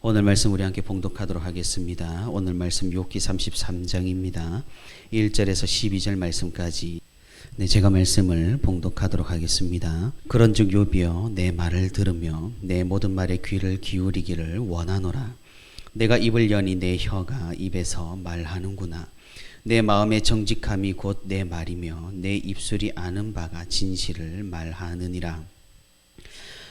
오늘 말씀 우리 함께 봉독하도록 하겠습니다. 오늘 말씀 욥기 33장입니다. 1절에서 12절 말씀까지 제가 말씀을 봉독하도록 하겠습니다. 그런즉 욥이여 내 말을 들으며 내 모든 말에 귀를 기울이기를 원하노라. 내가 입을 여니 내 혀가 입에서 말하는구나. 내 마음의 정직함이 곧 내 말이며 내 입술이 아는 바가 진실을 말하느니라.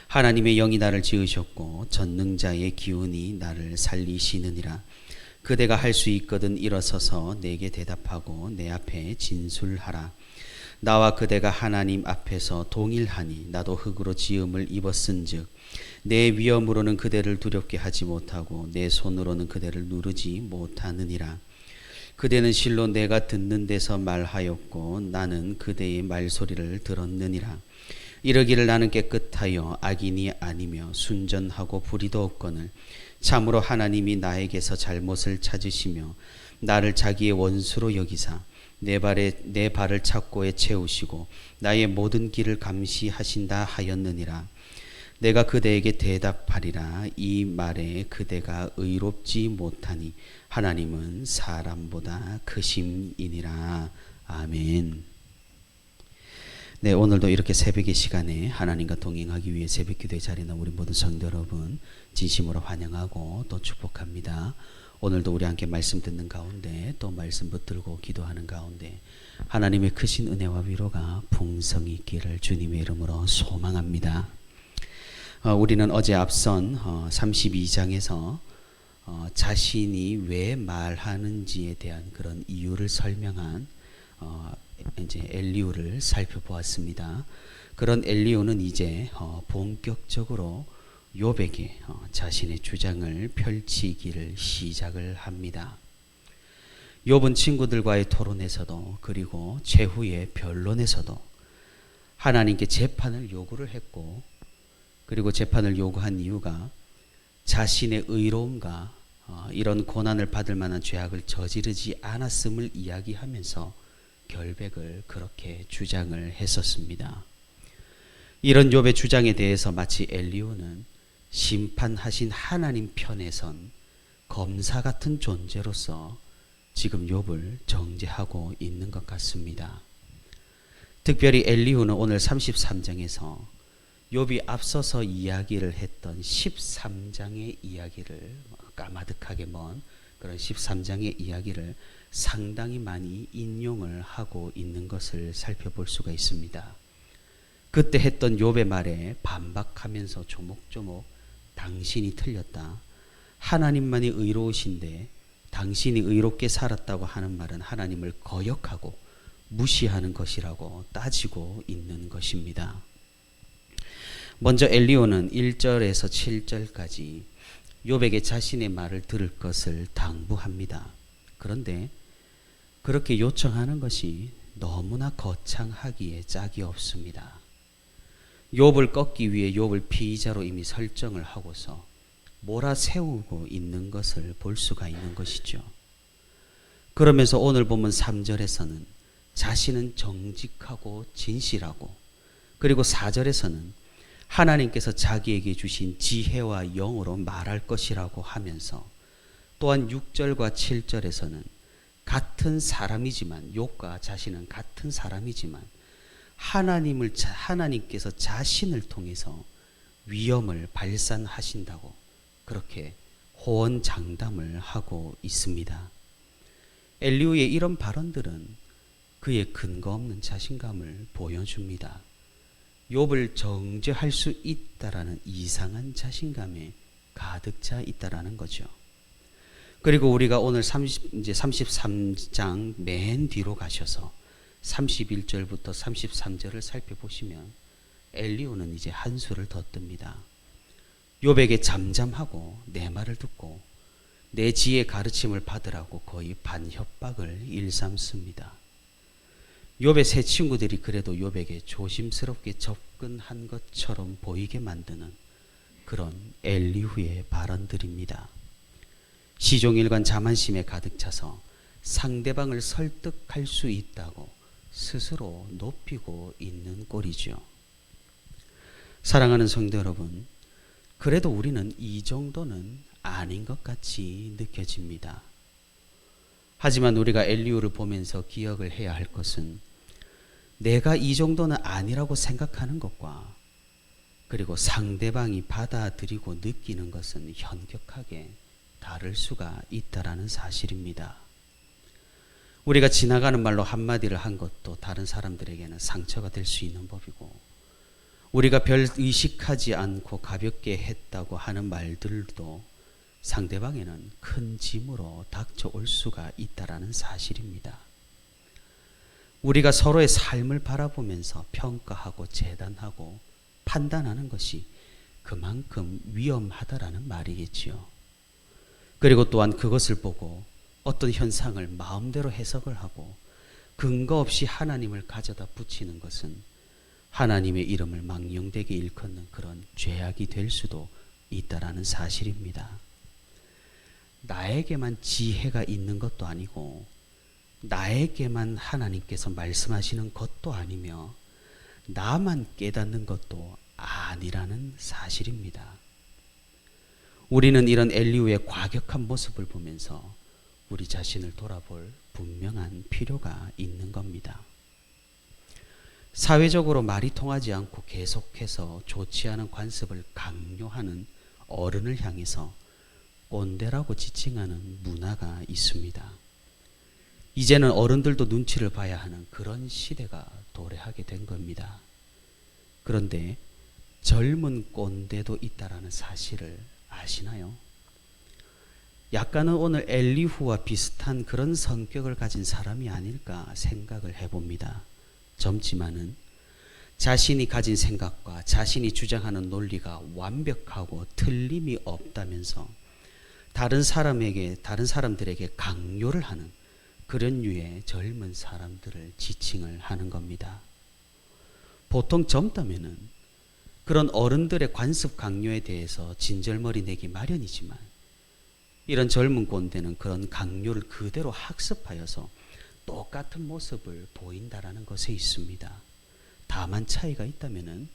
하나님의 영이 나를 지으셨고 전능자의 기운이 나를 살리시느니라. 그대가 할 수 있거든 일어서서 내게 대답하고 내 앞에 진술하라. 나와 그대가 하나님 앞에서 동일하니 나도 흙으로 지음을 입었은즉 내 위엄으로는 그대를 두렵게 하지 못하고 내 손으로는 그대를 누르지 못하느니라. 그대는 실로 내가 듣는 데서 말하였고 나는 그대의 말소리를 들었느니라. 이르기를 나는 깨끗하여 악인이 아니며 순전하고 불의도 없거늘 참으로 하나님이 나에게서 잘못을 찾으시며 나를 자기의 원수로 여기사 내 발을 착고에 채우시고 나의 모든 길을 감시하신다 하였느니라. 내가 그대에게 대답하리라. 이 말에 그대가 의롭지 못하니 하나님은 사람보다 크심이니라. 아멘. 네, 오늘도 이렇게 새벽의 시간에 하나님과 동행하기 위해 새벽 기도의 자리에 나온 우리 모든 성도 여러분 진심으로 환영하고 또 축복합니다. 오늘도 우리 함께 말씀 듣는 가운데 또 말씀 붙들고 기도하는 가운데 하나님의 크신 은혜와 위로가 풍성히 있기를 주님의 이름으로 소망합니다. 우리는 어제 앞선 32장에서 자신이 왜 말하는지에 대한 그런 이유를 설명한 이제 엘리후를 살펴보았습니다. 그런 엘리후는 이제 본격적으로 욥에게 자신의 주장을 펼치기를 시작을 합니다. 욥은 친구들과의 토론에서도 그리고 최후의 변론에서도 하나님께 재판을 요구를 했고, 그리고 재판을 요구한 이유가 자신의 의로움과 이런 고난을 받을 만한 죄악을 저지르지 않았음을 이야기하면서 결백을 그렇게 주장을 했었습니다. 이런 욥의 주장에 대해서 마치 엘리후는 심판하신 하나님 편에 선 검사 같은 존재로서 지금 욥을 정죄하고 있는 것 같습니다. 특별히 엘리후는 오늘 33장에서 욥이 앞서서 이야기를 했던 13장의 이야기를 까마득하게 먼 그런 13장의 이야기를 상당히 많이 인용을 하고 있는 것을 살펴볼 수가 있습니다. 그때 했던 욥의 말에 반박하면서 조목조목 당신이 틀렸다. 하나님만이 의로우신데 당신이 의롭게 살았다고 하는 말은 하나님을 거역하고 무시하는 것이라고 따지고 있는 것입니다. 먼저 엘리후는 1절에서 7절까지 욥에게 자신의 말을 들을 것을 당부합니다. 그런데 그렇게 요청하는 것이 너무나 거창하기에 짝이 없습니다. 욥을 꺾기 위해 욥을 피의자로 이미 설정을 하고서 몰아세우고 있는 것을 볼 수가 있는 것이죠. 그러면서 오늘 보면 3절에서는 자신은 정직하고 진실하고, 그리고 4절에서는 하나님께서 자기에게 주신 지혜와 영으로 말할 것이라고 하면서, 또한 6절과 7절에서는 같은 사람이지만, 욥과 자신은 같은 사람이지만 하나님께서 자신을 통해서 위엄을 발산하신다고 그렇게 호언장담을 하고 있습니다. 엘리후의 이런 발언들은 그의 근거 없는 자신감을 보여줍니다. 욥을 정죄할 수 있다라는 이상한 자신감에 가득 차 있다라는 거죠. 그리고 우리가 오늘 이제 33장 맨 뒤로 가셔서 31절부터 33절을 살펴보시면 엘리후는 이제 한수를 더 뜹니다. 욥에게 잠잠하고 내 말을 듣고 내 지혜 가르침을 받으라고 거의 반협박을 일삼습니다. 욥의 세 친구들이 그래도 욥에게 조심스럽게 접근한 것처럼 보이게 만드는 그런 엘리후의 발언들입니다. 시종일관 자만심에 가득 차서 상대방을 설득할 수 있다고 스스로 높이고 있는 꼴이죠. 사랑하는 성도 여러분, 그래도 우리는 이 정도는 아닌 것 같이 느껴집니다. 하지만 우리가 엘리후를 보면서 기억을 해야 할 것은 내가 이 정도는 아니라고 생각하는 것과 그리고 상대방이 받아들이고 느끼는 것은 현격하게 다를 수가 있다라는 사실입니다. 우리가 지나가는 말로 한마디를 한 것도 다른 사람들에게는 상처가 될 수 있는 법이고, 우리가 별 의식하지 않고 가볍게 했다고 하는 말들도 상대방에는 큰 짐으로 닥쳐올 수가 있다라는 사실입니다. 우리가 서로의 삶을 바라보면서 평가하고 재단하고 판단하는 것이 그만큼 위험하다라는 말이겠지요. 그리고 또한 그것을 보고 어떤 현상을 마음대로 해석을 하고 근거 없이 하나님을 가져다 붙이는 것은 하나님의 이름을 망령되게 일컫는 그런 죄악이 될 수도 있다라는 사실입니다. 나에게만 지혜가 있는 것도 아니고 나에게만 하나님께서 말씀하시는 것도 아니며 나만 깨닫는 것도 아니라는 사실입니다. 우리는 이런 엘리후의 과격한 모습을 보면서 우리 자신을 돌아볼 분명한 필요가 있는 겁니다. 사회적으로 말이 통하지 않고 계속해서 좋지 않은 관습을 강요하는 어른을 향해서 꼰대라고 지칭하는 문화가 있습니다. 이제는 어른들도 눈치를 봐야 하는 그런 시대가 도래하게 된 겁니다. 그런데 젊은 꼰대도 있다라는 사실을 아시나요? 약간은 오늘 엘리후와 비슷한 그런 성격을 가진 사람이 아닐까 생각을 해봅니다. 젊지만은 자신이 가진 생각과 자신이 주장하는 논리가 완벽하고 틀림이 없다면서 다른 사람들에게 강요를 하는 그런 류의 젊은 사람들을 지칭을 하는 겁니다. 보통 젊다면은 그런 어른들의 관습 강요에 대해서 진절머리 내기 마련이지만 이런 젊은 꼰대는 그런 강요를 그대로 학습하여서 똑같은 모습을 보인다라는 것에 있습니다. 다만 차이가 있다면은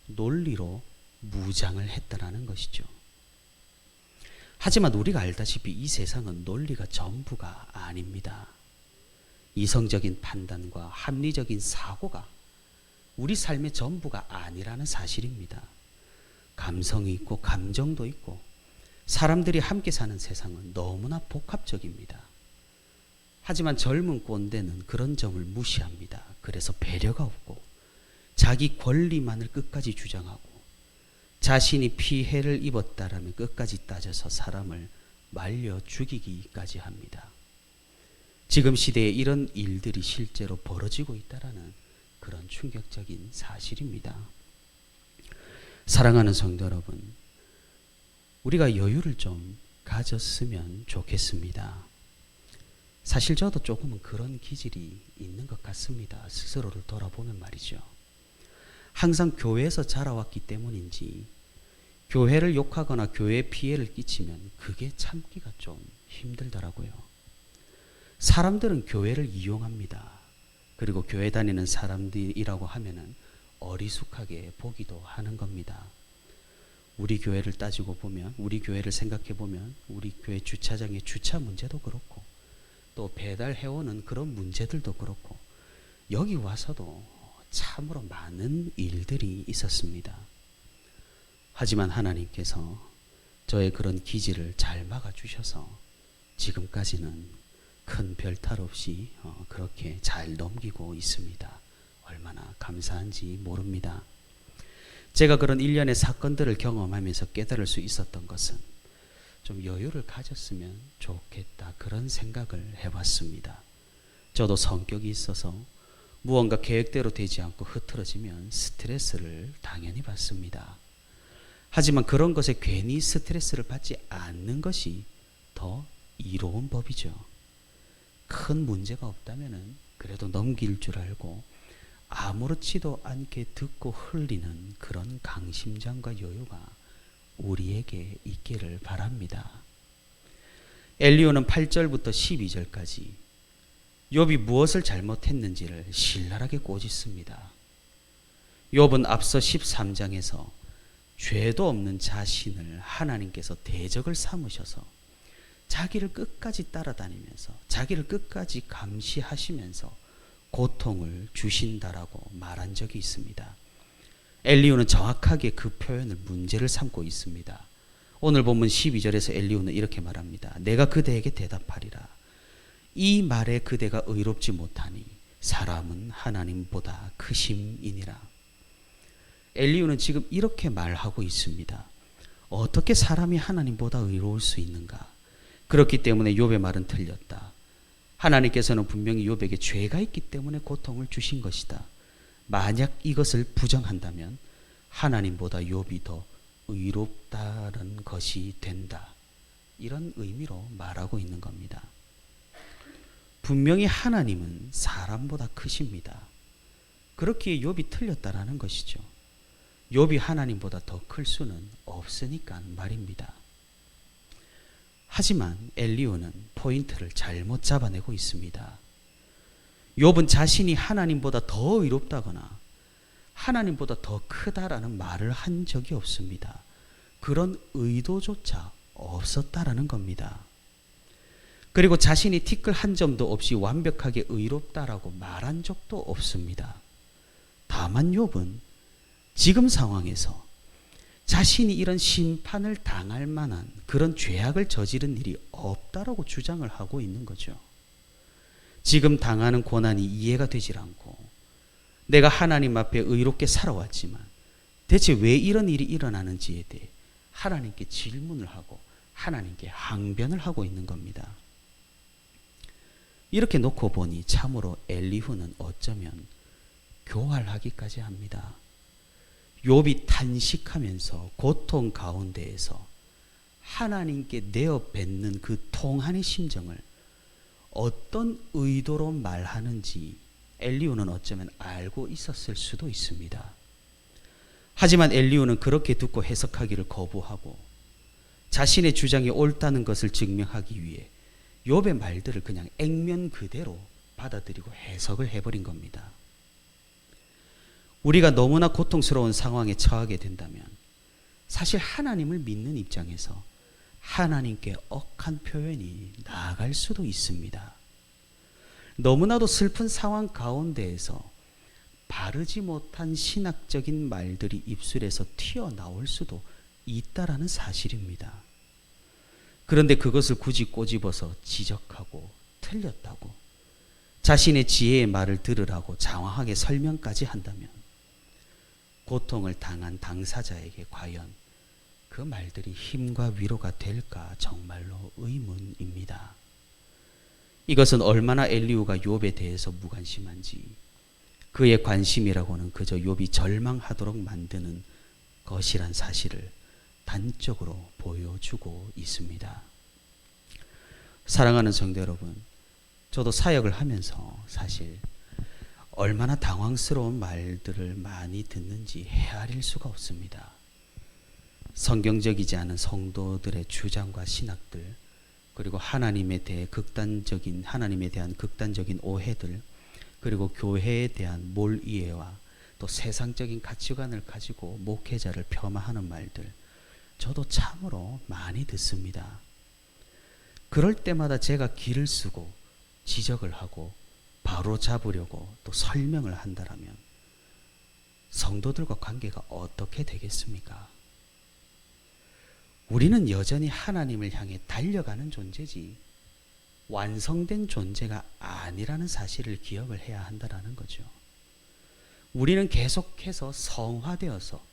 논리로 무장을 했다라는 것이죠. 하지만 우리가 알다시피 이 세상은 논리가 전부가 아닙니다. 이성적인 판단과 합리적인 사고가 우리 삶의 전부가 아니라는 사실입니다. 감성이 있고 감정도 있고 사람들이 함께 사는 세상은 너무나 복합적입니다. 하지만 젊은 꼰대는 그런 점을 무시합니다. 그래서 배려가 없고 자기 권리만을 끝까지 주장하고 자신이 피해를 입었다라면 끝까지 따져서 사람을 말려 죽이기까지 합니다. 지금 시대에 이런 일들이 실제로 벌어지고 있다라는 그런 충격적인 사실입니다. 사랑하는 성도 여러분, 우리가 여유를 좀 가졌으면 좋겠습니다. 사실 저도 조금은 그런 기질이 있는 것 같습니다. 스스로를 돌아보면 말이죠. 항상 교회에서 자라왔기 때문인지 교회를 욕하거나 교회에 피해를 끼치면 그게 참기가 좀 힘들더라고요. 사람들은 교회를 이용합니다. 그리고 교회 다니는 사람들이라고 하면은 어리숙하게 보기도 하는 겁니다. 우리 교회를 따지고 보면, 우리 교회를 생각해 보면 우리 교회 주차장의 주차 문제도 그렇고 또 배달해오는 그런 문제들도 그렇고 여기 와서도 참으로 많은 일들이 있었습니다. 하지만 하나님께서 저의 그런 기질을 잘 막아주셔서 지금까지는 큰 별탈 없이 그렇게 잘 넘기고 있습니다. 얼마나 감사한지 모릅니다. 제가 그런 일련의 사건들을 경험하면서 깨달을 수 있었던 것은 좀 여유를 가졌으면 좋겠다, 그런 생각을 해봤습니다. 저도 성격이 있어서 무언가 계획대로 되지 않고 흐트러지면 스트레스를 당연히 받습니다. 하지만 그런 것에 괜히 스트레스를 받지 않는 것이 더 이로운 법이죠. 큰 문제가 없다면은 그래도 넘길 줄 알고 아무렇지도 않게 듣고 흘리는 그런 강심장과 여유가 우리에게 있기를 바랍니다. 엘리후는 8절부터 12절까지 욥이 무엇을 잘못했는지를 신랄하게 꼬집습니다. 욥은 앞서 13장에서 죄도 없는 자신을 하나님께서 대적을 삼으셔서 자기를 끝까지 따라다니면서 자기를 끝까지 감시하시면서 고통을 주신다라고 말한 적이 있습니다. 엘리후는 정확하게 그 표현을 문제를 삼고 있습니다. 오늘 본문 12절에서 엘리후는 이렇게 말합니다. 내가 그대에게 대답하리라. 이 말에 그대가 의롭지 못하니 사람은 하나님보다 크심이니라. 엘리후는 지금 이렇게 말하고 있습니다. 어떻게 사람이 하나님보다 의로울 수 있는가? 그렇기 때문에 욥의 말은 틀렸다. 하나님께서는 분명히 욥에게 죄가 있기 때문에 고통을 주신 것이다. 만약 이것을 부정한다면 하나님보다 욥이 더 의롭다는 것이 된다. 이런 의미로 말하고 있는 겁니다. 분명히 하나님은 사람보다 크십니다. 그렇기에 욥이 틀렸다라는 것이죠. 욥이 하나님보다 더 클 수는 없으니까 말입니다. 하지만 엘리후는 포인트를 잘못 잡아내고 있습니다. 욥은 자신이 하나님보다 더 의롭다거나 하나님보다 더 크다라는 말을 한 적이 없습니다. 그런 의도조차 없었다라는 겁니다. 그리고 자신이 티끌 한 점도 없이 완벽하게 의롭다라고 말한 적도 없습니다. 다만 욥은 지금 상황에서 자신이 이런 심판을 당할 만한 그런 죄악을 저지른 일이 없다라고 주장을 하고 있는 거죠. 지금 당하는 고난이 이해가 되질 않고 내가 하나님 앞에 의롭게 살아왔지만 대체 왜 이런 일이 일어나는지에 대해 하나님께 질문을 하고 하나님께 항변을 하고 있는 겁니다. 이렇게 놓고 보니 참으로 엘리후는 어쩌면 교활하기까지 합니다. 욥이 탄식하면서 고통 가운데에서 하나님께 내어 뱉는 그 통한의 심정을 어떤 의도로 말하는지 엘리후는 어쩌면 알고 있었을 수도 있습니다. 하지만 엘리후는 그렇게 듣고 해석하기를 거부하고 자신의 주장이 옳다는 것을 증명하기 위해 욥의 말들을 그냥 액면 그대로 받아들이고 해석을 해버린 겁니다. 우리가 너무나 고통스러운 상황에 처하게 된다면 사실 하나님을 믿는 입장에서 하나님께 억한 표현이 나아갈 수도 있습니다. 너무나도 슬픈 상황 가운데에서 바르지 못한 신학적인 말들이 입술에서 튀어나올 수도 있다라는 사실입니다. 그런데 그것을 굳이 꼬집어서 지적하고 틀렸다고 자신의 지혜의 말을 들으라고 장황하게 설명까지 한다면 고통을 당한 당사자에게 과연 그 말들이 힘과 위로가 될까 정말로 의문입니다. 이것은 얼마나 엘리후가 욥에 대해서 무관심한지 그의 관심이라고는 그저 욥이 절망하도록 만드는 것이란 사실을 단적으로 보여주고 있습니다. 사랑하는 성도 여러분, 저도 사역을 하면서 사실 얼마나 당황스러운 말들을 많이 듣는지 헤아릴 수가 없습니다. 성경적이지 않은 성도들의 주장과 신학들, 그리고 하나님에 대한 극단적인 오해들, 그리고 교회에 대한 몰이해와 또 세상적인 가치관을 가지고 목회자를 폄하하는 말들, 저도 참으로 많이 듣습니다. 그럴 때마다 제가 기를 쓰고 지적을 하고 바로 잡으려고 또 설명을 한다라면 성도들과 관계가 어떻게 되겠습니까? 우리는 여전히 하나님을 향해 달려가는 존재지 완성된 존재가 아니라는 사실을 기억을 해야 한다라는 거죠. 우리는 계속해서 성화되어서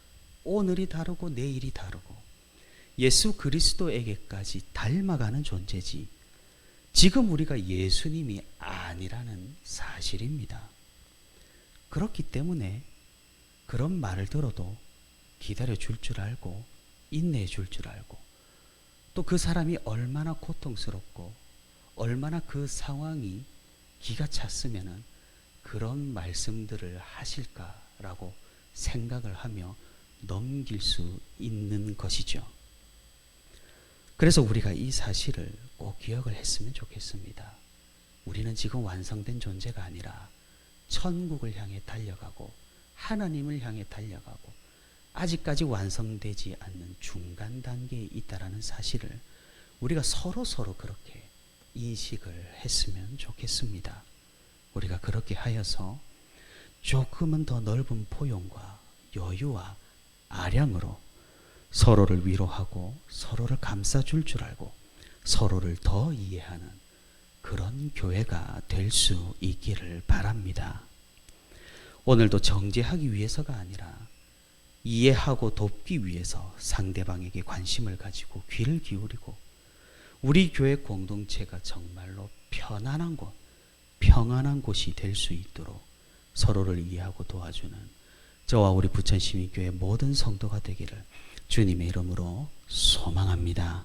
오늘이 다르고 내일이 다르고 예수 그리스도에게까지 닮아가는 존재지 지금 우리가 예수님이 아니라는 사실입니다. 그렇기 때문에 그런 말을 들어도 기다려줄 줄 알고 인내해 줄 줄 알고 또 그 사람이 얼마나 고통스럽고 얼마나 그 상황이 기가 찼으면은 그런 말씀들을 하실까라고 생각을 하며 넘길 수 있는 것이죠. 그래서 우리가 이 사실을 꼭 기억을 했으면 좋겠습니다. 우리는 지금 완성된 존재가 아니라 천국을 향해 달려가고 하나님을 향해 달려가고 아직까지 완성되지 않는 중간 단계에 있다라는 사실을 우리가 서로 그렇게 인식을 했으면 좋겠습니다. 우리가 그렇게 하여서 조금은 더 넓은 포용과 여유와 아량으로 서로를 위로하고 서로를 감싸줄 줄 알고 서로를 더 이해하는 그런 교회가 될 수 있기를 바랍니다. 오늘도 정죄하기 위해서가 아니라 이해하고 돕기 위해서 상대방에게 관심을 가지고 귀를 기울이고 우리 교회 공동체가 정말로 편안한 곳, 평안한 곳이 될 수 있도록 서로를 이해하고 도와주는 저와 우리 부천시민교회 모든 성도가 되기를 주님의 이름으로 소망합니다.